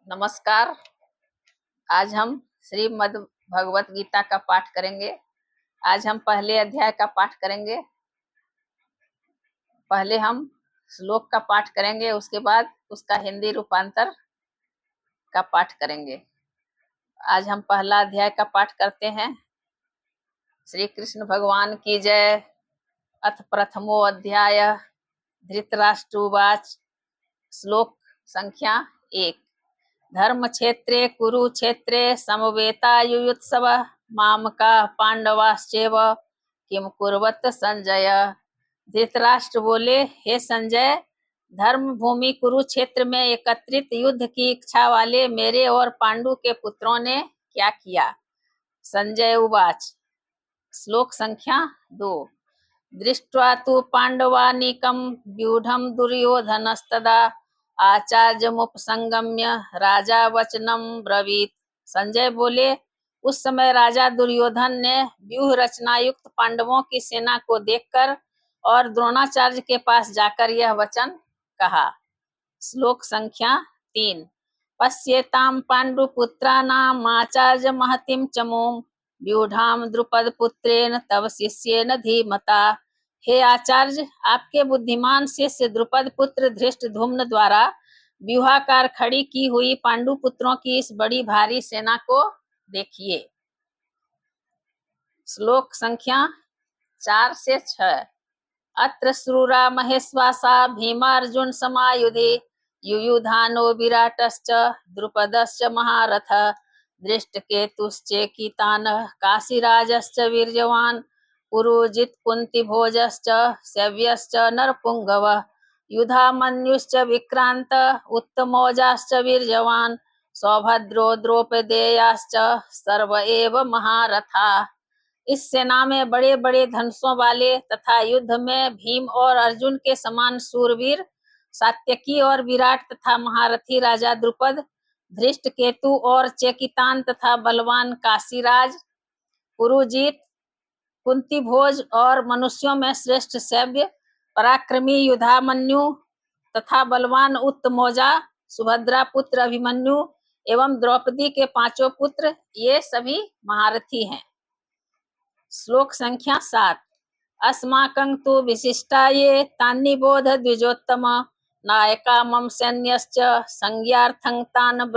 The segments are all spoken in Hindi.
नमस्कार। आज हम श्रीमद् भगवत गीता का पाठ करेंगे। आज हम पहले अध्याय का पाठ करेंगे। पहले हम श्लोक का पाठ करेंगे, उसके बाद उसका हिंदी रूपांतर का पाठ करेंगे। आज हम पहला अध्याय का पाठ करते हैं। श्री कृष्ण भगवान की जय। अथ प्रथमो अध्याय। धृतराष्ट्रोवाच। श्लोक संख्या 1। धर्म क्षेत्रे कुरुक्षेत्रे समवेतायुयुत्सव मामका पांडवाश्चैव किम कुर्वत संजय। धृतराष्ट्र बोले, हे संजय, धर्म भूमि कुरुक्षेत्र में एकत्रित युद्ध की इच्छा वाले मेरे और पांडु के पुत्रों ने क्या किया। संजय उवाच। श्लोक संख्या 2। दृष्ट्वा तु पांडवानीकं व्यूढ़ं दुर्योधनस्तदा आचार्यमुपसंगम्य राजा वचनम ब्रवीत। संजय बोले, उस समय राजा दुर्योधन ने व्यूह रचना युक्त पांडवों की सेना को देखकर और द्रोणाचार्य के पास जाकर यह वचन कहा। श्लोक संख्या 3। पश्येतां पांडुपुत्राणाम् आचार्य महतिं चमूं व्यूढ़ां द्रुपद पुत्रेण तव शिष्येन धीमता। हे आचार्य, आपके बुद्धिमान शिष्य द्रुपद पुत्र धृष्टद्युम्न द्वारा व्यूहाकार खड़ी की हुई पांडु पुत्रों की इस बड़ी भारी सेना को देखिए। श्लोक संख्या 4 से 6। अत्र श्रूरा महेश्वासा भीमार्जुन समायुधि युयुधानो विराटश्च द्रुपदश्च महारथ दृष्टकेतुश्चेकितानः काशीराजश्च वीर्यवान् पुरुजित कुन्तिभोजश्च शव्यश्च नरपुंगव युधामन्युश्च विक्रांत उत्तमौजाश्च वीर्यवान् सौभद्रो द्रौपदेयाश्च सर्व एव महारथा। इस सेना में बड़े बड़े धनुषों वाले तथा युद्ध में भीम और अर्जुन के समान सूरवीर सात्यकी और विराट तथा महारथी राजा द्रुपद, धृष्टकेतु और चेकितान तथा बलवान काशीराज, पुरुजीत, कुंतीभोज और मनुष्यों में श्रेष्ठ शव्य, पराक्रमी युधामन्यु तथा बलवान उत्तमौजा, सुभद्रा पुत्र अभिमन्यु एवं द्रौपदी के 5 पुत्र, ये सभी महारथी हैं। श्लोक संख्या 7। अस्माकं तु विशिष्टा ये तान्निबोध द्विजोत्तम नायका मम सैन्यश्च संज्ञार्थं तान्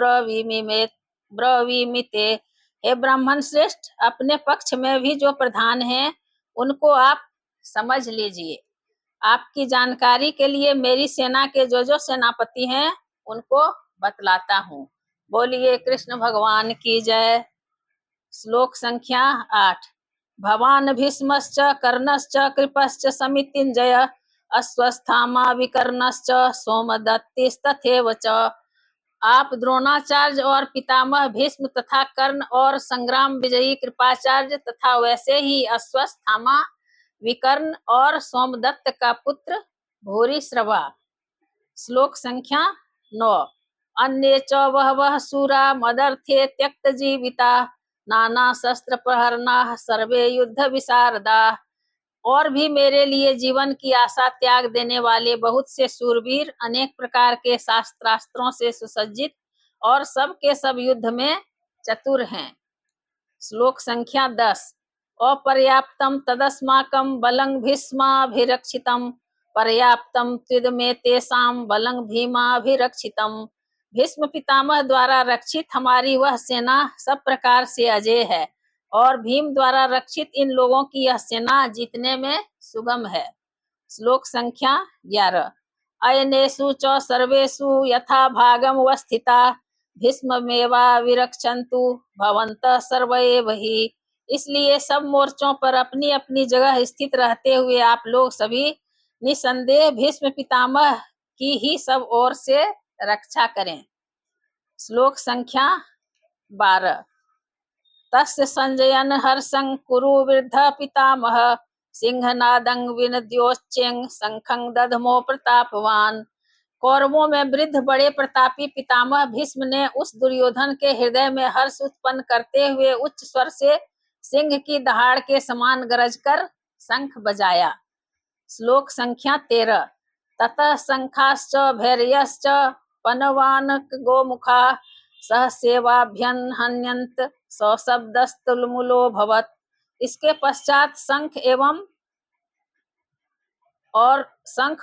ब्रवीमिते। हे ब्राह्मण श्रेष्ठ, अपने पक्ष में भी जो प्रधान हैं उनको आप समझ लीजिए। आपकी जानकारी के लिए मेरी सेना के जो सेनापति हैं उनको बतलाता हूँ। बोलिए कृष्ण भगवान की जय। श्लोक संख्या 8। भवान भीष्मश्च कर्णश्च कृपश्च समितिञ्जय अश्वस्थामा विकर्णश्च सोमदत्तिस्तथैव च। आप द्रोणाचार्य और पितामह भीष्म तथा कर्ण और संग्राम विजयी कृपाचार्य तथा वैसे ही अश्वस्थामा, विकर्ण और सोमदत्त का पुत्र भूरिश्रवा। श्लोक संख्या 9। अन्ये च वह सूरा मदर्थे त्यक्त जीविता नाना शस्त्र प्रहरणाः सर्वे युद्ध विशारदा। और भी मेरे लिए जीवन की आशा त्याग देने वाले बहुत से शूरवीर अनेक प्रकार के शास्त्रास्त्रों से सुसज्जित और सब के सब युद्ध में चतुर हैं। श्लोक संख्या 10। अपर्याप्तम तदस्माकं बलं भीष्माभिरक्षितम् पर्याप्तम त्विदमे तेषां बलं भीमाभिरक्षितम्। भीष्म पितामह द्वारा रक्षित हमारी वह सेना सब प्रकार से अजेय है और भीम द्वारा रक्षित इन लोगों की यह सेना जीतने में सुगम है। श्लोक संख्या 11। अयनेषु च सर्वेषु यथा भागम वस्थिता भीष्ममेवा विरक्षन्तु भवन्तः सर्व एव हि। इसलिए सब मोर्चों पर अपनी अपनी जगह स्थित रहते हुए आप लोग सभी निसंदेह भीष्म पितामह की ही सब ओर से रक्षा करें। श्लोक संख्या 12। तस्य संजयन हर्षं कुरु वृद्ध पितामह सिंहनादं विनद्योच्चैं शंखं दधमो प्रतापवान। कौरवों में वृद्ध बड़े प्रतापी पितामह भीष्म ने उस दुर्योधन के हृदय में हर्ष उत्पन्न करते हुए उच्च स्वर से सिंह की दहाड़ के समान गरज कर शंख बजाया। श्लोक संख्या 13। ततः शंखाश्च भैर्यश्च पनवानक गोमुखा सह सेवाभ्यन हन्यंत सौशब्दस्तुलमुलो भवत। इसके पश्चात शंख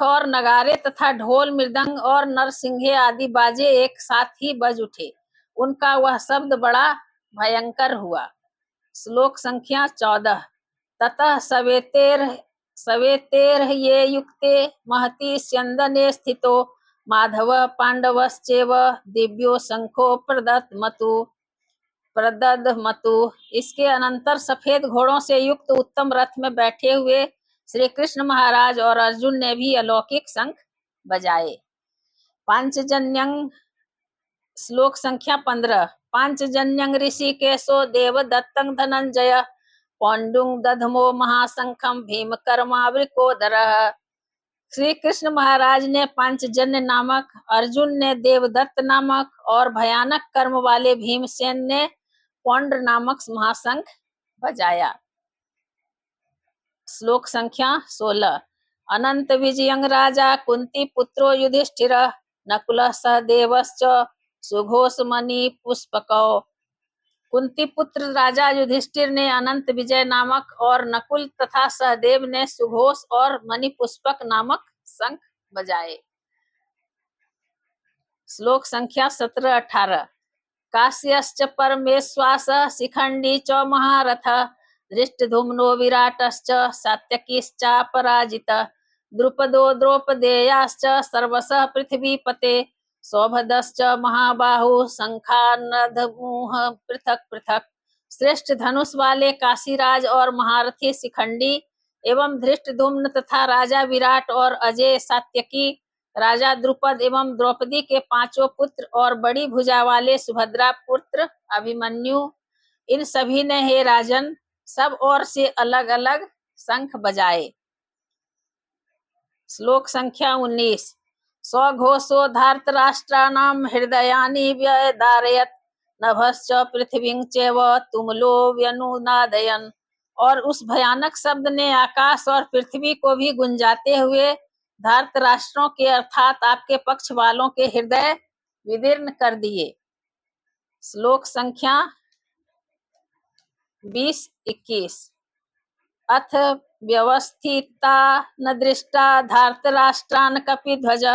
और नगारे तथा ढोल मृदंग और नरसिंहे आदि बाजे एक साथ ही बज उठे। उनका वह शब्द बड़ा भयंकर हुआ। श्लोक संख्या 14। ततः सवेतेर ये युक्ते महति स्यंदने स्थितो माधव पांडवश्चैव दिव्यो शंखो प्रददमतु। इसके अनंतर सफेद घोड़ों से युक्त उत्तम रथ में बैठे हुए श्री कृष्ण महाराज और अर्जुन ने भी अलौकिक शंख बजाए। पांचजन्यं श्लोक संख्या 15। पांचजन्यं ऋषिकेशो देवदत्तं धनंजय पौंडुं दधमो महाशंखम भीम कर्मावृकोदरः। श्री कृष्ण महाराज ने पांचजन्य नामक, अर्जुन ने देवदत्त नामक और भयानक कर्म वाले भीमसेन ने पौंड नामक महाशंख बजाया। श्लोक संख्या 16। अनंत विजयं राजा कुंती पुत्रो युधिष्ठिर नकुल सहदेवश्च सुघोषमणि पुष्पकौ। कुंती पुत्र राजा युधिष्ठिर ने अनंत विजय नामक और नकुल तथा सहदेव ने सुघोष और मणि पुष्पक नामक शंख बजाए। श्लोक संख्या 17-18। काश्यश्च परमेश्वास शिखंडी च महारथ धृष्टधुम्नो विराटश्च सात्यकीश्चापराजित द्रुपदो द्रौपदेयाश्च सर्वशः पृथ्वीपते सौभदश्च महाबाहु शंखानधमुह पृथक पृथक। श्रेष्ठ धनुष वाले काशीराज और महारथी शिखंडी एवं धृष्टधुम्न तथा राजा विराट और अजय सात्यकी, राजा द्रुपद एवं द्रौपदी के 5 पुत्र और बड़ी भुजा वाले सुभद्रा पुत्र अभिमन्यु, इन सभी ने हे राजन सब ओर से अलग अलग शंख बजाए। श्लोक संख्या 19। स्वघोषो धार्तराष्ट्राणां हृदयानि व्यदारयत् नभश्च पृथ्वीं चैव तुमुलो व्यनुनादयन्। और उस भयानक शब्द ने आकाश और पृथ्वी को भी गुंजाते हुए धार्तराष्ट्रों के अर्थात आपके पक्ष वालों के हृदय विदीर्ण कर दिए। श्लोक संख्या 20-21। अथ व्यवस्थिता न दृष्टा धार्तराष्ट्रान् कपिध्वज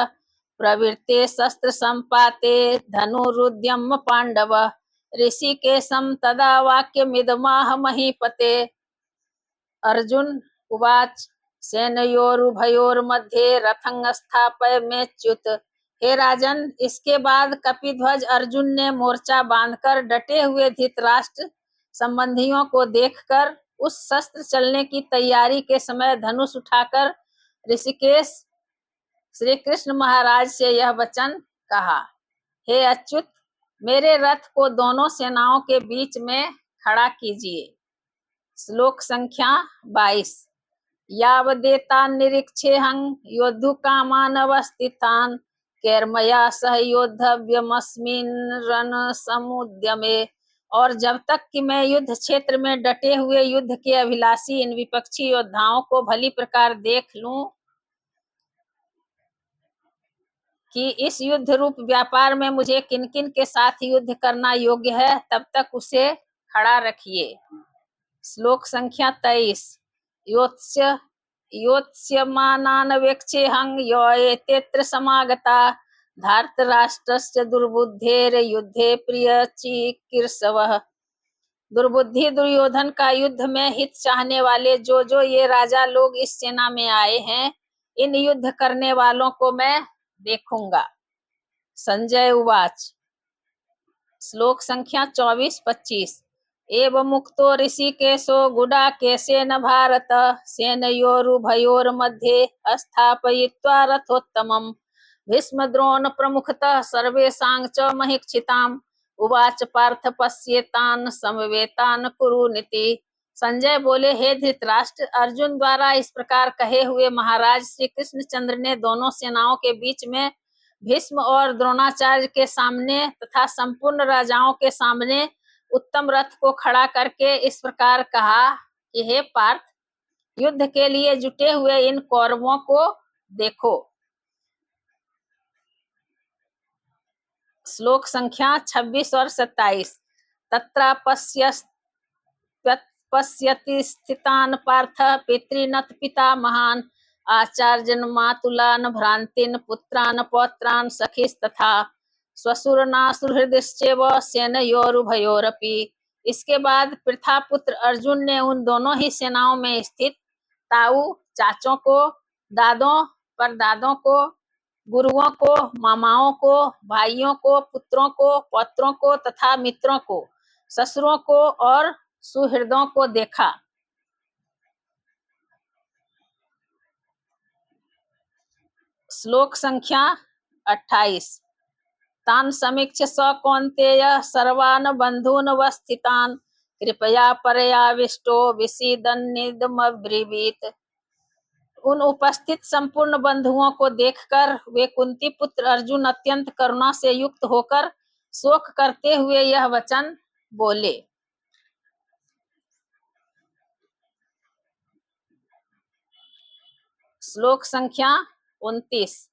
प्रवृत्ते शस्त्र संपाते धनुरुद्यम पांडव ऋषिकेशं तदा वाक्यमिदमाह महीपते। अर्जुन उवाच सेनयोरुभयोर्मध्ये रथं स्थापयमेच्युत। हे राजन, इसके बाद कपिध्वज अर्जुन ने मोर्चा बांधकर डटे हुए धृतराष्ट्र संबंधियों को देखकर उस शस्त्र चलने की तैयारी के समय धनुष उठाकर ऋषिकेश श्री कृष्ण महाराज से यह वचन कहा, हे अच्युत, मेरे रथ को दोनों सेनाओं के बीच में खड़ा कीजिए। श्लोक संख्या 22। यावदेतान् निरीक्षेऽहं योद्धुकामान् अवस्थितान् कैर्मया सह योद्धव्यमस्मिन् रणसमुद्यमे। और जब तक कि मैं युद्ध क्षेत्र में डटे हुए युद्ध के अभिलाषी इन विपक्षी योद्धाओं को भली प्रकार देख लूं कि इस युद्ध रूप व्यापार में मुझे किन किन के साथ युद्ध करना योग्य है, तब तक उसे खड़ा रखिए। श्लोक संख्या 23। योत्स्यमानान् वेक्षेऽहं येतेऽत्र समागता धार्तराष्ट्रस्य दुर्बुद्धेर युद्धे प्रियचिकीर्षवः। दुर्बुद्धि दुर्योधन का युद्ध में हित चाहने वाले जो ये राजा लोग इस सेना में आए हैं, इन युद्ध करने वालों को मैं देखूंगा। संजय उवाच। श्लोक संख्या 24-25। एवं मुक्तो ऋषिकेशो गुडाकेशेन भारत सेनयोरुभयोर्मध्ये स्थापयित्वा रथोत्तमम् भीष्मद्रोण प्रमुखतः सर्वेषां च महीक्षिताम् उवाच पार्थ पश्येतान् समवेतान् कुरुनिति। संजय बोले, हे धृतराष्ट्र, अर्जुन द्वारा इस प्रकार कहे हुए महाराज श्री कृष्णचंद्र ने दोनों सेनाओं के बीच में भीष्म और द्रोणाचार्य के सामने तथा संपूर्ण राजाओं के सामने उत्तम रथ को खड़ा करके इस प्रकार कहा कि हे पार्थ, युद्ध के लिए जुटे हुए इन कौरवों को देखो। श्लोक संख्या 26 और 27। तत्र पश्यति स्थितान् पार्थ पितॄनथ पिता महान् आचार्यन् मातुलान् भ्रान्तिन् पुत्रान् पौत्रान् सखीस्तथा स्वसुरनासुरहृदश्चैव सेनयोरुभयोरपि। इसके बाद प्रथापुत्र अर्जुन ने उन दोनों ही सेनाओं में स्थित ताऊ चाचों को, दादों परदादों को, गुरुओं को, मामाओं को, भाइयों को, पुत्रों को, पौत्रों को तथा मित्रों को, ससुरों को और सुहृदों को देखा। श्लोक संख्या 28। तान् समीक्ष्य स कौन्तेय सर्वान् बन्धून् वस्थितान् कृपया परयाविष्टो विषीदन्निदमब्रीवीत्। उन उपस्थित संपूर्ण बंधुओं को देखकर वे कुंती पुत्र अर्जुन अत्यंत करुणा से युक्त होकर शोक करते हुए यह वचन बोले। श्लोक संख्या 29।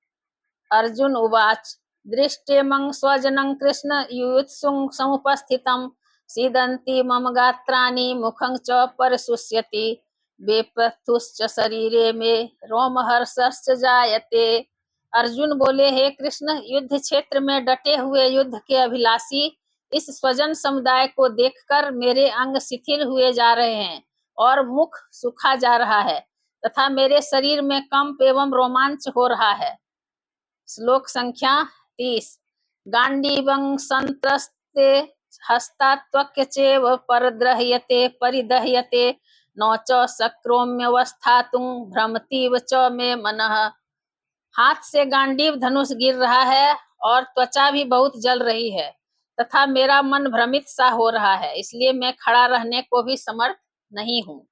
अर्जुन उवाच दृष्टेमं स्वजनं कृष्ण युयुत्सुं समुपस्थितं सीदन्ति मम गात्राणि मुखं च परिशुष्यति बेपथुश्च शरीरे में रोमहर्षश्च जायते। अर्जुन बोले, हे कृष्ण, युद्ध क्षेत्र में डटे हुए युद्ध के अभिलाषी इस स्वजन समुदाय को देखकर मेरे अंग शिथिल हुए जा रहे हैं और मुख सूखा जा रहा है तथा मेरे शरीर में कंप एवं रोमांच हो रहा है। श्लोक संख्या 30। गांडीवं संत्रस्ते हस्तात्वक्यचैव परद्रह्यते परिदह्यते न च शक्रोम्यवस्थातुं भ्रमतीव च मे मनः। हाथ से गांडीव धनुष गिर रहा है और त्वचा भी बहुत जल रही है तथा मेरा मन भ्रमित सा हो रहा है, इसलिए मैं खड़ा रहने को भी समर्थ नहीं हूँ।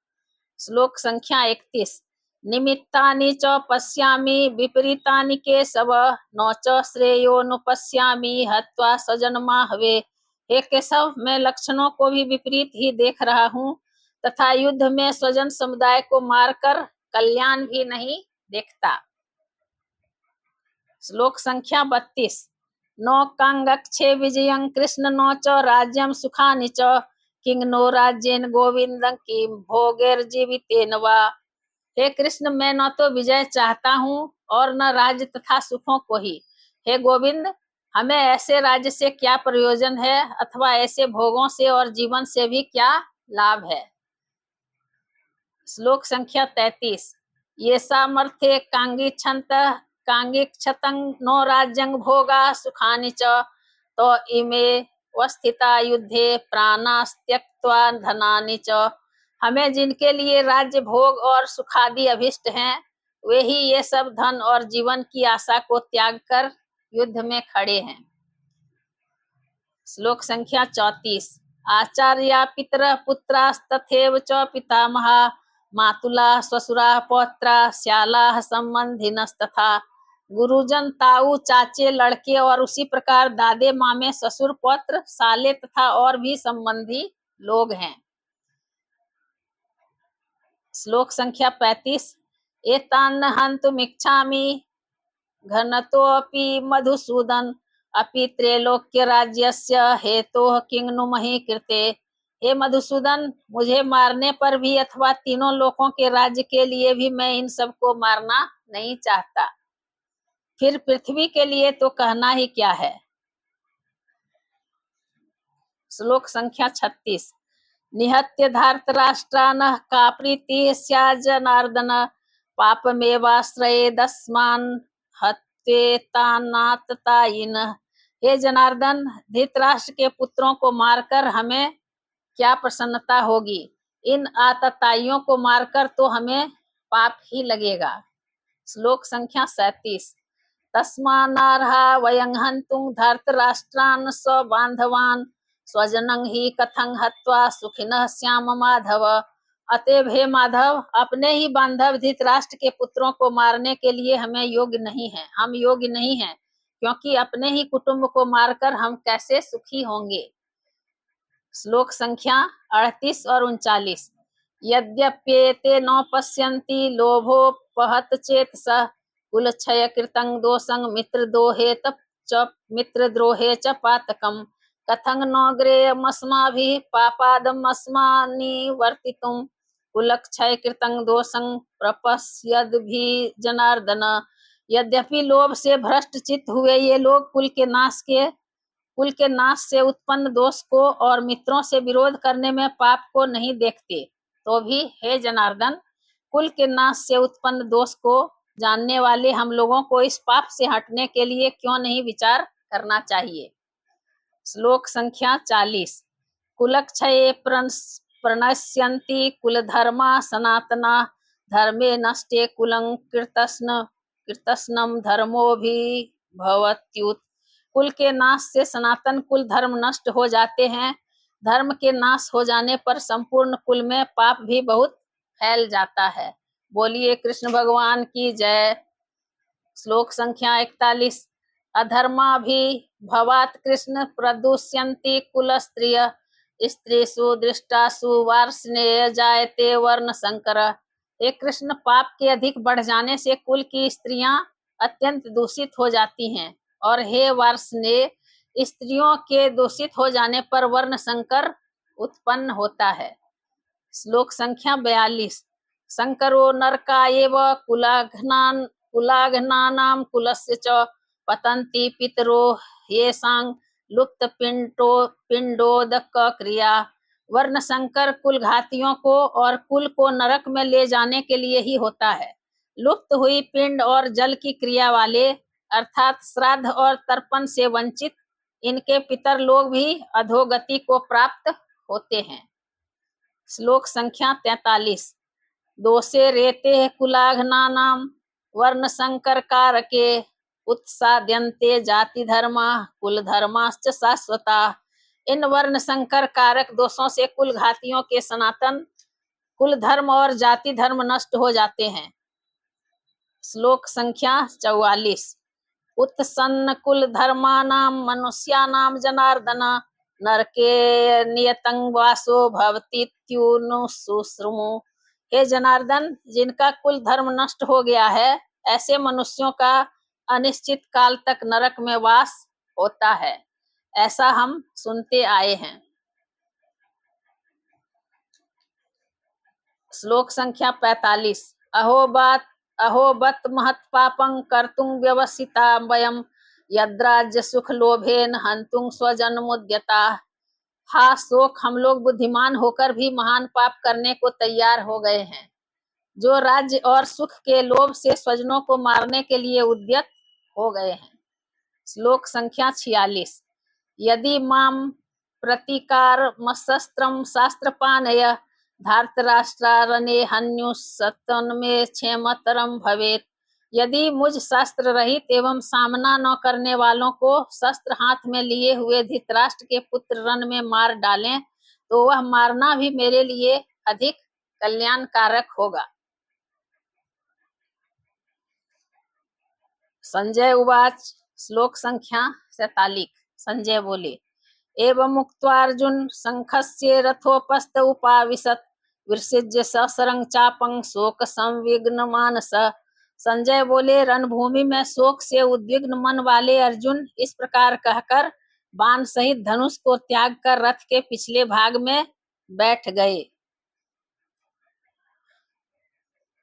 श्लोक संख्या 31। निमित्तानि च पश्यामि विपरीतानि केशव न च श्रेयोनुपश्यामि हत्वा स्वजनमाहवे। हे केशव, मैं लक्षणों को भी विपरीत ही देख रहा हूँ तथा युद्ध में स्वजन समुदाय को मारकर कल्याण भी नहीं देखता। श्लोक संख्या 32। न कांगक्षे विजयं कृष्ण न च राज्यं सुखानि च किंग नो राज्येन गोविंदं किं भोगैर्जीवितेन वा। हे कृष्ण, मैं न तो विजय चाहता हूँ और न राज्य तथा सुखों को ही। हे गोविंद, हमें ऐसे राज्य से क्या प्रयोजन है अथवा ऐसे भोगों से और जीवन से भी क्या लाभ है। श्लोक संख्या 33। ये सामर्थ्य कांगीक्षतं नो राज्यं भोगा सुखानि च तो इमे वस्थिता युद्धे प्राणास्त्यक्त्वा धनानि च। हमें जिनके लिए राज्य भोग और सुखादि अभिष्ट हैं वे ही ये सब धन और जीवन की आशा को त्याग कर युद्ध में खड़े हैं। श्लोक संख्या 34। आचार्या पितर पुत्रास्तथैव च पितामहा मातुला स्वसुरा पौत्रा श्याला संबंधिनस्तथा। गुरुजन, ताऊ, चाचे, लड़के और उसी प्रकार दादे, मामे, ससुर, पौत्र, साले तथा और भी संबंधी लोग हैं। श्लोक संख्या 35। एतान् हन्तुमिच्छामि घनतोऽपि मधुसूदन अपि त्रैलोक्य राज्यस्य हेतोः किं नु मही कृते। हे मधुसूदन, मुझे मारने पर भी अथवा तीनों लोकों के राज्य के लिए भी मैं इन सबको मारना नहीं चाहता, फिर पृथ्वी के लिए तो कहना ही क्या है। श्लोक संख्या 36। निहत्य धार्तराष्ट्रान् का प्रीति स्यात् जनार्दन पापमेवाश्रयेदस्मान् हत्वेतानाततायिन। हे जनार्दन, धृतराष्ट्र के पुत्रों को मारकर हमें क्या प्रसन्नता होगी, इन आतताइयों को मारकर तो हमें पाप ही लगेगा। श्लोक संख्या 37। तस्मान्नार्हा वयं हन्तुं धार्तराष्ट्रान् स्वबान्धवान् स्वजनं हि कथं हत्वा सुखिनः स्याम माधव। अतएव हे माधव, अपने ही बांधव धृतराष्ट्र के पुत्रों को मारने के लिए हम योग्य नहीं हैं, क्योंकि अपने ही कुटुंब को मारकर हम कैसे सुखी होंगे। श्लोक संख्या 38 और 39। यद्यप्येते न पश्यन्ति लोभोपहत चेतसः कुलक्षय कृतं दोषं मित्रद्रोहे च मित्रद्रोहे च पातकम् कथं नोग्रेयमस्माभिः पापादमस्मानि वर्तितुम् कुलक्षय कृतं दोषं प्रपश्यद्भिः जनार्दन। यद्यपि लोभ से भ्रष्ट चित्त हुए ये लोग कुल के नाश से उत्पन्न दोष को और मित्रों से विरोध करने में पाप को नहीं देखते, तो भी हे जनार्दन, कुल के नाश से उत्पन्न दोष को जानने वाले हम लोगों को इस पाप से हटने के लिए क्यों नहीं विचार करना चाहिए। श्लोक संख्या 40। कुलक्षये प्रणश्यन्ति कुलधर्मा सनातना धर्मे नष्टे कुलं कृतस्नं धर्मोऽभिभवत्युत। कुल के नाश से सनातन कुल धर्म नष्ट हो जाते हैं, धर्म के नाश हो जाने पर संपूर्ण कुल में पाप भी बहुत फैल जाता है। बोलिए कृष्ण भगवान की जय। श्लोक संख्या 41। अधर्माभिभवात् कृष्ण प्रदुष्यन्ति कुलस्त्रिय स्त्रीषु दृष्टासु वार्ष्णेय जायते वर्ण संकर। हे कृष्ण, पाप के अधिक बढ़ जाने से कुल की स्त्रियां अत्यंत दूषित हो जाती हैं, और हे वार्ष्णेय, स्त्रियों के दूषित हो जाने पर वर्ण संकर उत्पन्न होता है। श्लोक संख्या 42। संकरो नरकायेव कुलाघ्नानां कुलस्य च पतन्ति पितरो येषां लुप्त पिंडोदक क्रिया। वर्ण संकर कुल घातियों को और कुल को नरक में ले जाने के लिए ही होता है। लुप्त हुई पिंड और जल की क्रिया वाले अर्थात श्राद्ध और तर्पण से वंचित इनके पितर लोग भी अधोगति को प्राप्त होते हैं। श्लोक संख्या 43। दोषे रेते कुलाघ्नानां वर्ण संकर कारके उत्साद्यन्ते जाति धर्मा कुल धर्माश्च शाश्वता। इन वर्ण संकर कारक दोषों से कुल घातियों के सनातन कुल धर्म और जाति धर्म नष्ट हो जाते हैं। श्लोक संख्या 44। उत्सन्न कुल धर्मानां मनुष्यानां जनार्दन नरके नियतं वासो भवतीत्युनुशुश्रुमु। हे जनार्दन, जिनका कुल धर्म नष्ट हो गया है, ऐसे मनुष्यों का अनिश्चित काल तक नरक में वास होता है, ऐसा हम सुनते आए हैं। श्लोक संख्या 45। अहोबत महत्पापं कर्तुं व्यवसिता वयं यद्राज्य सुख लोभेन हंतुं स्वजनमुद्यता। हा शोक, हम लोग बुद्धिमान होकर भी महान पाप करने को तैयार हो गए हैं, जो राज्य और सुख के लोभ से स्वजनों को मारने के लिए उद्यत हो गए हैं। श्लोक संख्या 46। यदि माम प्रतिकारमशस्त्रं शास्त्रपाणय धार्तराष्ट्रारणे हन्युस्तन्मे क्षेमतरं भवेत्। यदि मुझ शास्त्र रहित एवं सामना न करने वालों को शस्त्र हाथ में लिए हुए धृतराष्ट्र के पुत्र रण में मार डालें, तो वह मारना भी मेरे लिए अधिक कल्याणकारक होगा। संजय उवाच। श्लोक संख्या 47। संजय बोले, एवं मुक्त्वार्जुन शंखस्य रथोपस्थ उपाविशत् विसृज्य सशरं चापं शोक संविघ्न मानस। संजय बोले, रणभूमि में शोक से उद्विग्न मन वाले अर्जुन इस प्रकार कहकर बाण सहित धनुष को त्याग कर रथ के पिछले भाग में बैठ गए।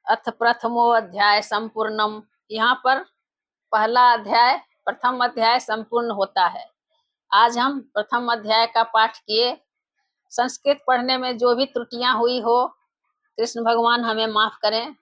अथ प्रथमो अध्याय संपूर्णम। यहाँ पर प्रथम अध्याय संपूर्ण होता है। आज हम प्रथम अध्याय का पाठ किए। संस्कृत पढ़ने में जो भी त्रुटियां हुई हो, कृष्ण भगवान हमें माफ करें।